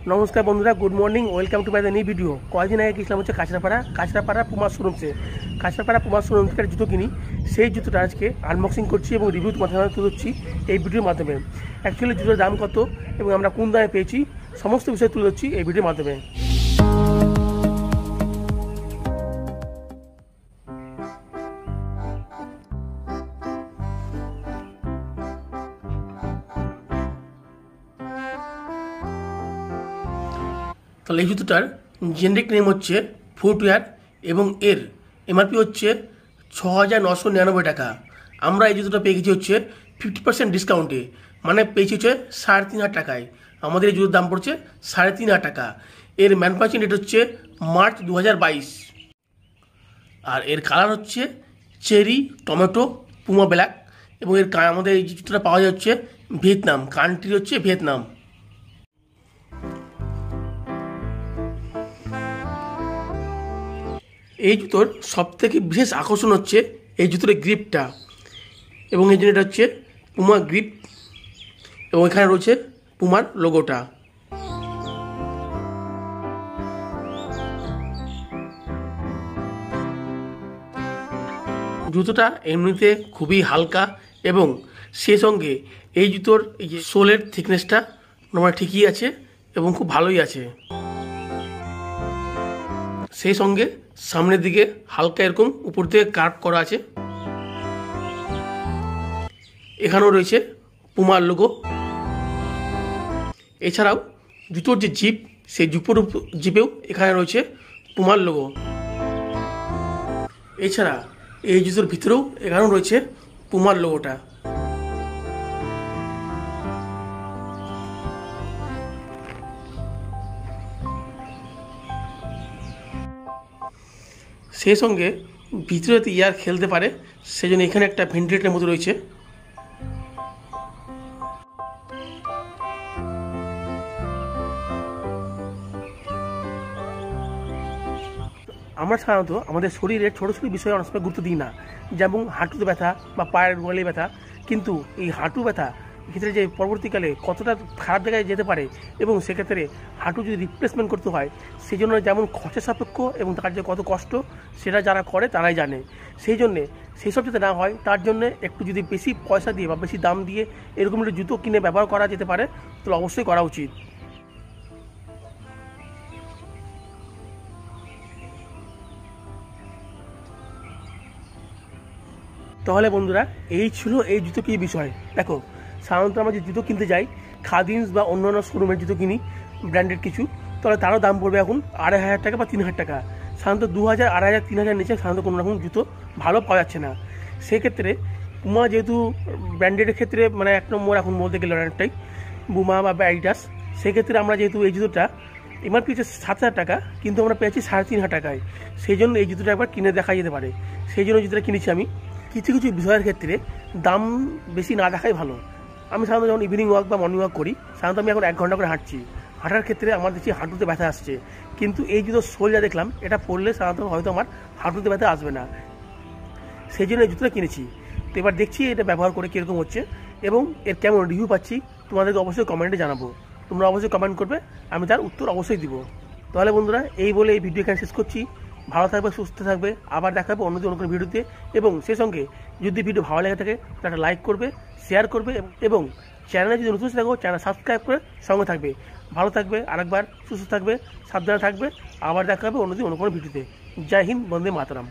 नमस्कार बंधुरा good morning welcome to my the new video कयदिन आगे गেছিলাম হচ্ছে কাঁচরাপাড়া পুমা শোরুমসে কাঁচরাপাড়া পুমা শোরুম থেকে জুতো কিনি সেই জুতোটা আজকে আনবক্সিং করছি এবং রিভিউ তোমাদের সামনে তুলে ধরছি এই ভিডিওর মাধ্যমে। অ্যাকচুয়ালি জুতোর দাম কত এবং আমরা কোন দামে পেয়েছি সমস্ত বিষয় তুলে ধরছি এই ভিডিওর মাধ্যমে। তাহলে এই জুতোটার জেনেরিক নেম হচ্ছে ফুটওয়্যার এবং এর এমআরপি হচ্ছে ৬,৯৯৯ টাকা। আমরা এই জুতোটা পেয়ে গেছি হচ্ছে 50% ডিসকাউন্টে, মানে পেয়েছি হচ্ছে ৩,৫০০ টাকায়। আমাদের এই জুতোর দাম পড়ছে ৩,৫০০ টাকা। এর ম্যানুফ্যাকচারিং ডেট হচ্ছে মার্চ ২০২২ আর এর কালার হচ্ছে চেরি টমেটো পুমা ব্ল্যাক এবং এর আমাদের এই জুতোটা পাওয়া যাচ্ছে ভিয়েতনাম, কান্ট্রি হচ্ছে ভিয়েতনাম। এই জুতোর সবথেকে বিশেষ আকর্ষণ হচ্ছে এই জুতোর গ্রিপটা এবং এই জন্য এটা হচ্ছে পুমা গ্রিপ এবং এখানে রয়েছে পুমার লোগোটা। জুতোটা এমনিতে খুবই হালকা এবং সেই সঙ্গে এই জুতোর এই যে সোলের থিকনেসটা নর্মাল ঠিকই আছে এবং খুব ভালোই আছে। সেই সঙ্গে সামনের দিকে হালকা এরকম উপর থেকে কার্ভ করা আছে। এখানেও রয়েছে পুমার লোগো। এছাড়াও জুতোর যে জিপ সেই জিপেও এখানে রয়েছে পুমার লোগো। এছাড়া এই জুতোর ভিতরেও এখানেও রয়েছে পুমার লোগোটা। সেই সঙ্গে ভিতরে ইয়ার খেলতে পারে সেই জন্য এখানে একটা ভেন্টিলেটরের মতো রয়েছে। আমরা সাধারণত আমাদের শরীরের ছোটো ছোটো বিষয়ে অনেক সময় গুরুত্ব দিই না, যেমন হাঁটুতে ব্যথা বা পায়ের গোড়ালি ব্যথা, কিন্তু এই হাঁটু ব্যথা ক্ষেত্রে যে পরবর্তীকালে কতটা খারাপ জায়গায় যেতে পারে এবং সেক্ষেত্রে হাঁটু যদি রিপ্লেসমেন্ট করতে হয় সেই জন্য যেমন খরচা সাপেক্ষ এবং তার যে কত কষ্ট সেটা যারা করে তারাই জানে। সেই জন্যে সেই সব যাতে না হয় তার জন্যে একটু যদি বেশি পয়সা দিয়ে বা বেশি দাম দিয়ে এরকম একটা জুতো কিনে ব্যবহার করা যেতে পারে তাহলে অবশ্যই করা উচিত। তাহলে বন্ধুরা এই ছিল এই জুতো কি বিষয়। দেখো সাধারণত আমরা যে জুতো কিনতে যাই খাদিমস বা অন্যান্য শোরুমের জুতো কিনি ব্র্যান্ডেড কিছু, তাহলে তারও দাম পড়বে এখন ২৫০০ টাকা বা ৩,০০০ টাকা। সাধারণত ২,০০০, ২,৫০০, ৩,০০০ নিচে সাধারণত কোনো রকম জুতো ভালো পাওয়া যাচ্ছে না। সেক্ষেত্রে পুমা যেহেতু ব্র্যান্ডেডের ক্ষেত্রে মানে এক নম্বর এখন বলতে গেলে অনেকটাই বুমা বা অ্যাডিডাস, সেক্ষেত্রে আমরা যেহেতু এই জুতোটা এমআরপি হচ্ছে ৭,০০০ টাকা কিন্তু আমরা পেয়েছি ৩,৫০০ টাকায়, সেই জন্য এই জুতোটা একবার কিনে দেখা যেতে পারে। সেই জন্য জুতোটা কিনেছি আমি। কিছু কিছু বিষয়ের ক্ষেত্রে দাম বেশি না দেখাই ভালো। আমি সাধারণত যখন ইভিনিং ওয়াক বা মর্নিং ওয়াক করি সাধারণত আমি এখন ১ ঘন্টা করে হাঁটছি। হাঁটার ক্ষেত্রে আমার দেখছি হাঁটুতে ব্যথা আসছে, কিন্তু এই জুতোর সোল যা দেখলাম এটা পরলে সাধারণত হয়তো আমার হাঁটুতে ব্যথা আসবে না, সেই জন্য এই জুতোটা কিনেছি। তো এবার দেখছি এটা ব্যবহার করে কীরকম হচ্ছে এবং এর কেমন রিভিউ পাচ্ছি তোমাদেরকে অবশ্যই কমেন্টে জানাবো। তোমরা অবশ্যই কমেন্ট করবে, আমি তার উত্তর অবশ্যই দিব। তাহলে বন্ধুরা এই বলে এই ভিডিও এখানে শেষ করছি। ভালো থাকবে, সুস্থ থাকবে, আবার দেখা হবে অন্য কোনো ভিডিওতে। এবং সেই সঙ্গে যদি ভিডিও ভালো লেগে থাকে তাহলে লাইক করবে, শেয়ার করবে এবং চ্যানেলে যদি নতুন থাকো চ্যানেল সাবস্ক্রাইব করে সঙ্গে থাকবে। ভালো থাকবে, আরেকবার সুস্থ থাকবে, সাবধানে থাকবে, আবার দেখা হবে অন্য কোনো ভিডিওতে। জয় হিন্দ, বন্দে মাতরম।